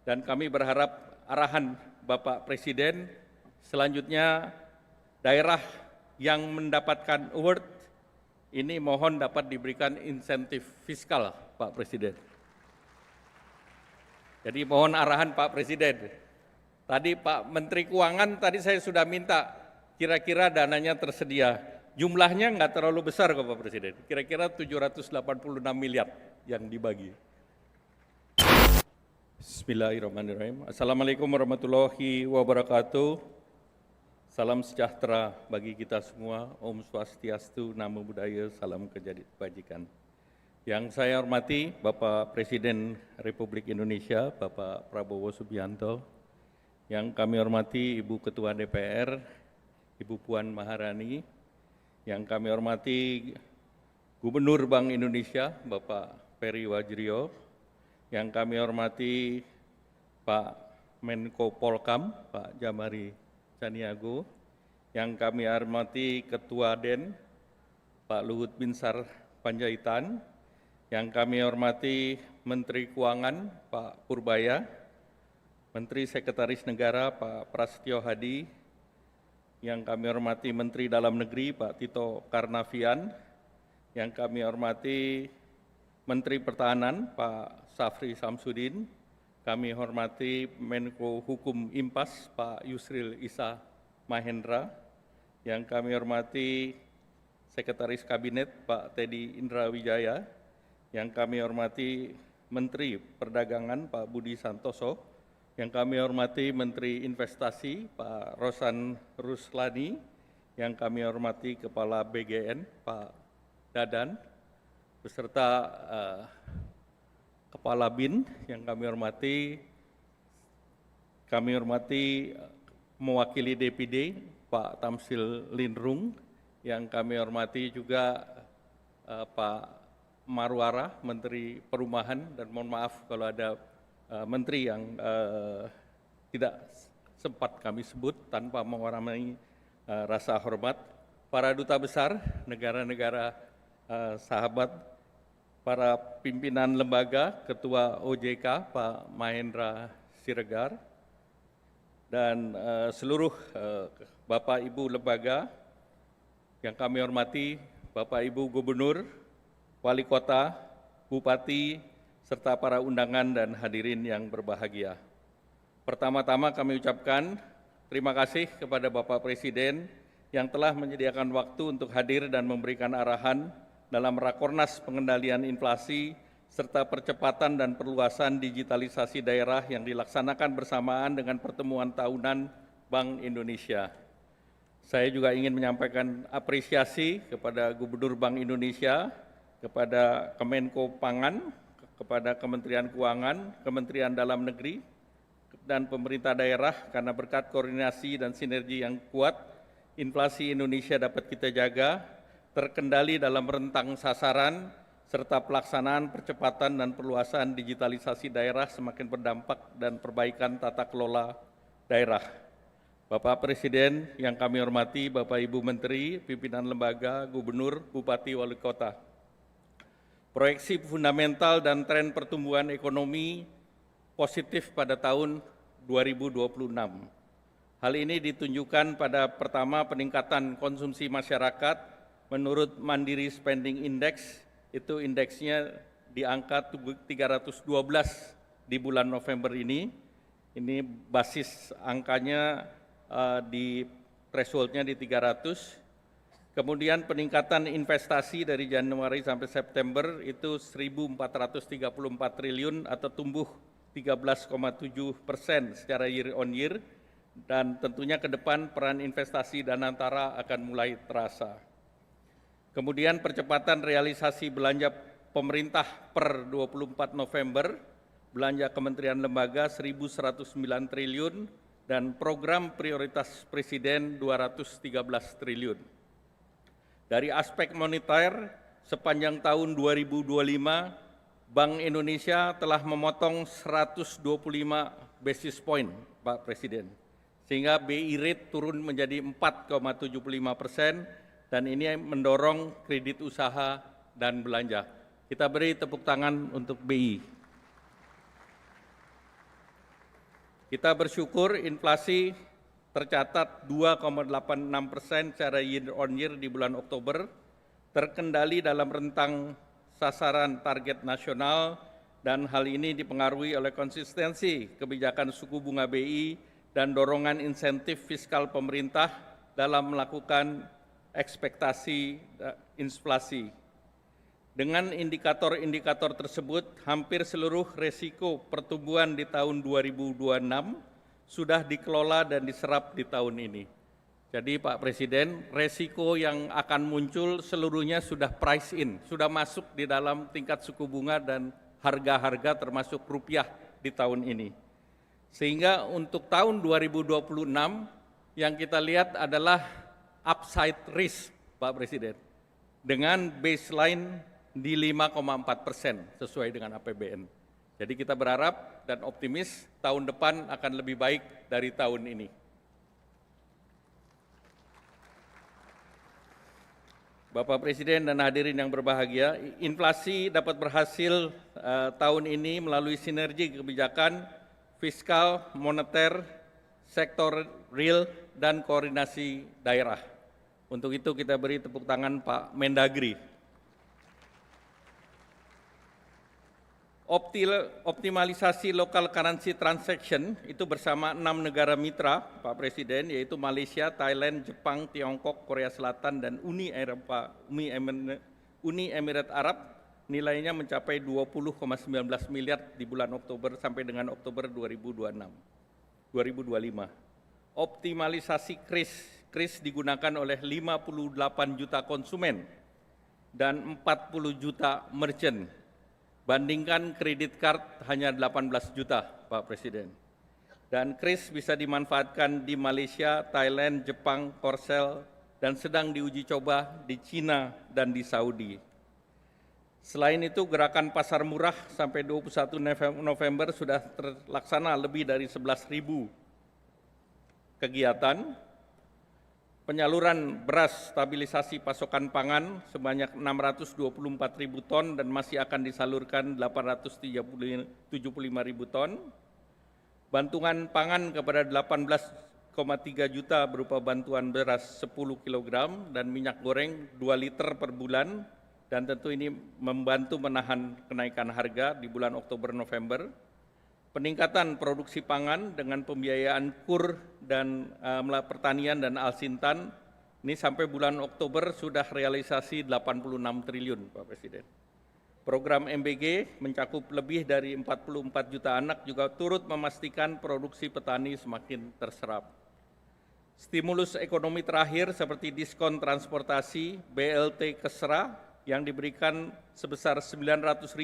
dan kami berharap arahan Bapak Presiden selanjutnya daerah yang mendapatkan award ini mohon dapat diberikan insentif fiskal, Pak Presiden. Jadi mohon arahan Pak Presiden. Tadi Pak Menteri Keuangan tadi saya sudah minta kira-kira dananya tersedia. Jumlahnya nggak terlalu besar kok Pak Presiden. Kira-kira 786 miliar yang dibagi. Bismillahirrahmanirrahim. Assalamualaikum warahmatullahi wabarakatuh. Salam sejahtera bagi kita semua. Om Swastiastu, Namo Buddhaya, salam kebajikan. Yang saya hormati Bapak Presiden Republik Indonesia, Bapak Prabowo Subianto. Yang kami hormati Ibu Ketua DPR, Ibu Puan Maharani. Yang kami hormati Gubernur Bank Indonesia, Bapak Peri Warjio. Yang kami hormati Pak Menko Polkam, Pak Jamari Caniago, yang kami hormati Ketua DEN, Pak Luhut Binsar Panjaitan, yang kami hormati Menteri Keuangan, Pak Purbaya, Menteri Sekretaris Negara, Pak Prasetyo Hadi, yang kami hormati Menteri Dalam Negeri, Pak Tito Karnavian, yang kami hormati Menteri Pertahanan, Pak Safri Samsudin, kami hormati Menko Hukum Impas, Pak Yusril Issa Mahendra, yang kami hormati Sekretaris Kabinet, Pak Teddy Indra Wijaya, yang kami hormati Menteri Perdagangan, Pak Budi Santoso, yang kami hormati Menteri Investasi, Pak Rosan Ruslani, yang kami hormati Kepala BGN, Pak Dadan, beserta Kepala BIN yang kami hormati mewakili DPD Pak Tamsil Lindrung, yang kami hormati juga Pak Marwara, Menteri Perumahan, dan mohon maaf kalau ada menteri yang tidak sempat kami sebut tanpa mengurangi rasa hormat, para duta besar negara-negara sahabat, para pimpinan lembaga, Ketua OJK, Pak Mahendra Siregar, dan seluruh Bapak Ibu lembaga yang kami hormati, Bapak Ibu Gubernur, Wali Kota, Bupati, serta para undangan dan hadirin yang berbahagia. Pertama-tama kami ucapkan terima kasih kepada Bapak Presiden yang telah menyediakan waktu untuk hadir dan memberikan arahan dalam Rakornas Pengendalian Inflasi serta percepatan dan perluasan digitalisasi daerah yang dilaksanakan bersamaan dengan pertemuan tahunan Bank Indonesia. Saya juga ingin menyampaikan apresiasi kepada Gubernur Bank Indonesia, kepada Kemenko Pangan, kepada Kementerian Keuangan, Kementerian Dalam Negeri, dan pemerintah daerah karena berkat koordinasi dan sinergi yang kuat, inflasi Indonesia dapat kita jaga, terkendali dalam rentang sasaran, serta pelaksanaan percepatan dan perluasan digitalisasi daerah semakin berdampak dan perbaikan tata kelola daerah. Bapak Presiden yang kami hormati, Bapak Ibu Menteri, pimpinan lembaga, Gubernur, Bupati, Wali Kota. Proyeksi fundamental dan tren pertumbuhan ekonomi positif pada tahun 2026. Hal ini ditunjukkan pada pertama peningkatan konsumsi masyarakat menurut Mandiri Spending Index, itu indeksnya di angka 312 di bulan November ini. Ini basis angkanya di thresholdnya di 300. Kemudian peningkatan investasi dari Januari sampai September itu 1.434 triliun atau tumbuh 13,7% secara year on year, dan tentunya ke depan peran investasi Danantara akan mulai terasa. Kemudian percepatan realisasi belanja pemerintah per 24 November, belanja kementerian lembaga 1.109 triliun, dan program prioritas Presiden 213 triliun. Dari aspek moneter, sepanjang tahun 2025, Bank Indonesia telah memotong 125 basis point, Pak Presiden, sehingga BI rate turun menjadi 4,75%, dan ini mendorong kredit usaha dan belanja. Kita beri tepuk tangan untuk BI. Kita bersyukur inflasi tercatat 2,86% secara year on year di bulan Oktober, terkendali dalam rentang sasaran target nasional, dan hal ini dipengaruhi oleh konsistensi kebijakan suku bunga BI dan dorongan insentif fiskal pemerintah dalam melakukan ekspektasi inflasi. Dengan indikator-indikator tersebut, hampir seluruh resiko pertumbuhan di tahun 2026 sudah dikelola dan diserap di tahun ini. Jadi Pak Presiden, resiko yang akan muncul seluruhnya sudah price in, sudah masuk di dalam tingkat suku bunga dan harga-harga termasuk rupiah di tahun ini. Sehingga untuk tahun 2026 yang kita lihat adalah upside risk, Pak Presiden, dengan baseline di 5,4% sesuai dengan APBN. Jadi kita berharap dan optimis tahun depan akan lebih baik dari tahun ini. Bapak Presiden dan hadirin yang berbahagia, inflasi dapat berhasil tahun ini melalui sinergi kebijakan fiskal, moneter, sektor real, dan koordinasi daerah. Untuk itu kita beri tepuk tangan Pak Mendagri. Optimalisasi local currency transaction itu bersama 6 negara mitra, Pak Presiden, yaitu Malaysia, Thailand, Jepang, Tiongkok, Korea Selatan, dan Uni Emirat Arab, nilainya mencapai 20,19 miliar di bulan Oktober sampai dengan Oktober 2025. Optimalisasi KRIS digunakan oleh 58 juta konsumen dan 40 juta merchant. Bandingkan kredit card hanya 18 juta, Pak Presiden. Dan KRIS bisa dimanfaatkan di Malaysia, Thailand, Jepang, Korsel, dan sedang diuji coba di Cina dan di Saudi. Selain itu, gerakan pasar murah sampai 21 November sudah terlaksana lebih dari 11.000 kegiatan. Penyaluran beras stabilisasi pasokan pangan sebanyak 624.000 ton dan masih akan disalurkan 875.000 ton. Bantuan pangan kepada 18,3 juta berupa bantuan beras 10 kg dan minyak goreng 2 liter per bulan, dan tentu ini membantu menahan kenaikan harga di bulan Oktober-November. Peningkatan produksi pangan dengan pembiayaan KUR dan pertanian dan Alsintan, ini sampai bulan Oktober sudah realisasi 86 triliun, Pak Presiden. Program MBG mencakup lebih dari 44 juta anak juga turut memastikan produksi petani semakin terserap. Stimulus ekonomi terakhir seperti diskon transportasi, BLT Kesra yang diberikan sebesar 900.000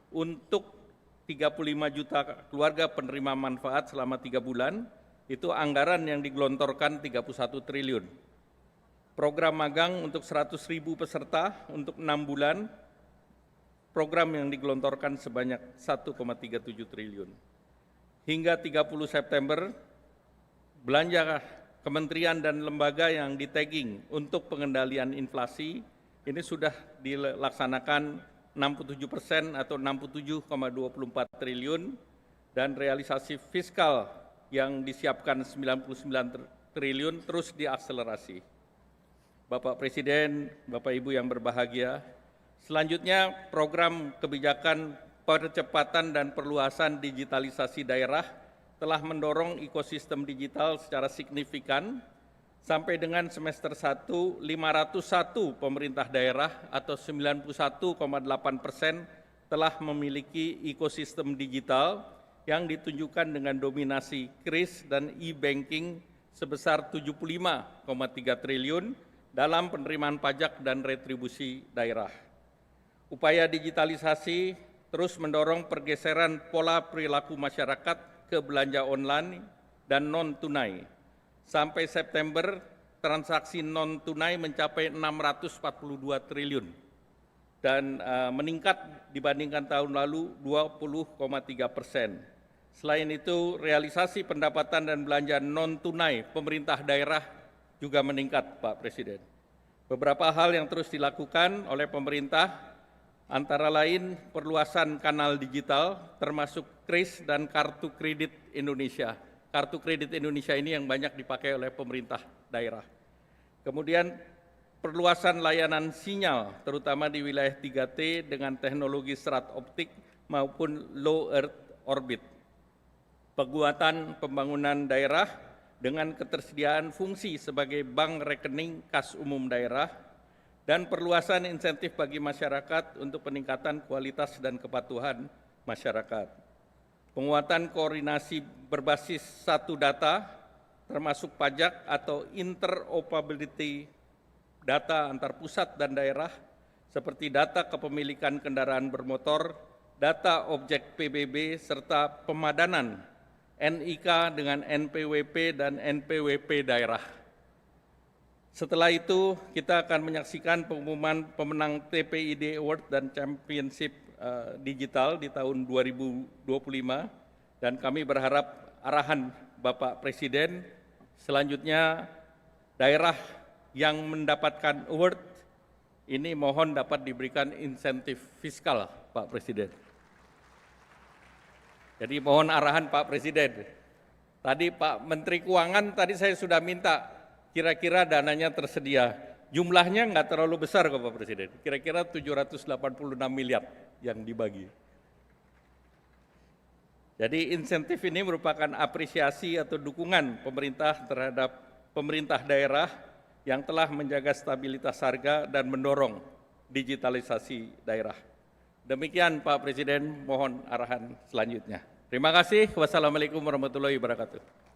untuk 35 juta keluarga penerima manfaat selama 3 bulan, itu anggaran yang digelontorkan 31 triliun. Program magang untuk 100.000 peserta untuk 6 bulan, program yang digelontorkan sebanyak 1,37 triliun. Hingga 30 September, belanja kementerian dan lembaga yang di-tagging untuk pengendalian inflasi ini sudah dilaksanakan 67% atau 67,24 triliun, dan realisasi fiskal yang disiapkan 99 triliun terus diakselerasi. Bapak Presiden, Bapak Ibu yang berbahagia, selanjutnya program kebijakan percepatan dan perluasan digitalisasi daerah telah mendorong ekosistem digital secara signifikan. Sampai dengan semester 1, 501 pemerintah daerah atau 91,8% telah memiliki ekosistem digital yang ditunjukkan dengan dominasi KRIS dan e-banking sebesar 75,3 triliun dalam penerimaan pajak dan retribusi daerah. Upaya digitalisasi terus mendorong pergeseran pola perilaku masyarakat ke belanja online dan non-tunai. Sampai September, transaksi non-tunai mencapai 642 triliun dan meningkat dibandingkan tahun lalu 20,3%. Selain itu, realisasi pendapatan dan belanja non-tunai pemerintah daerah juga meningkat, Pak Presiden. Beberapa hal yang terus dilakukan oleh pemerintah antara lain perluasan kanal digital termasuk KRIS dan Kartu Kredit Indonesia. Kartu Kredit Indonesia ini yang banyak dipakai oleh pemerintah daerah. Kemudian perluasan layanan sinyal terutama di wilayah 3T dengan teknologi serat optik maupun low earth orbit. Penguatan pembangunan daerah dengan ketersediaan fungsi sebagai bank rekening kas umum daerah dan perluasan insentif bagi masyarakat untuk peningkatan kualitas dan kepatuhan masyarakat. Penguatan koordinasi berbasis satu data termasuk pajak atau interoperability data antar pusat dan daerah seperti data kepemilikan kendaraan bermotor, data objek PBB, serta pemadanan NIK dengan NPWP dan NPWP daerah. Setelah itu, kita akan menyaksikan pengumuman pemenang TPID Award dan Championship Digital di tahun 2025, dan kami berharap arahan Bapak Presiden selanjutnya daerah yang mendapatkan award ini mohon dapat diberikan insentif fiskal, Pak Presiden. Jadi mohon arahan Pak Presiden. Tadi Pak Menteri Keuangan, tadi saya sudah minta kira-kira dananya tersedia. Jumlahnya nggak terlalu besar kok Pak Presiden, kira-kira 786 miliar yang dibagi. Jadi insentif ini merupakan apresiasi atau dukungan pemerintah terhadap pemerintah daerah yang telah menjaga stabilitas harga dan mendorong digitalisasi daerah. Demikian Pak Presiden, mohon arahan selanjutnya. Terima kasih. Wassalamualaikum warahmatullahi wabarakatuh.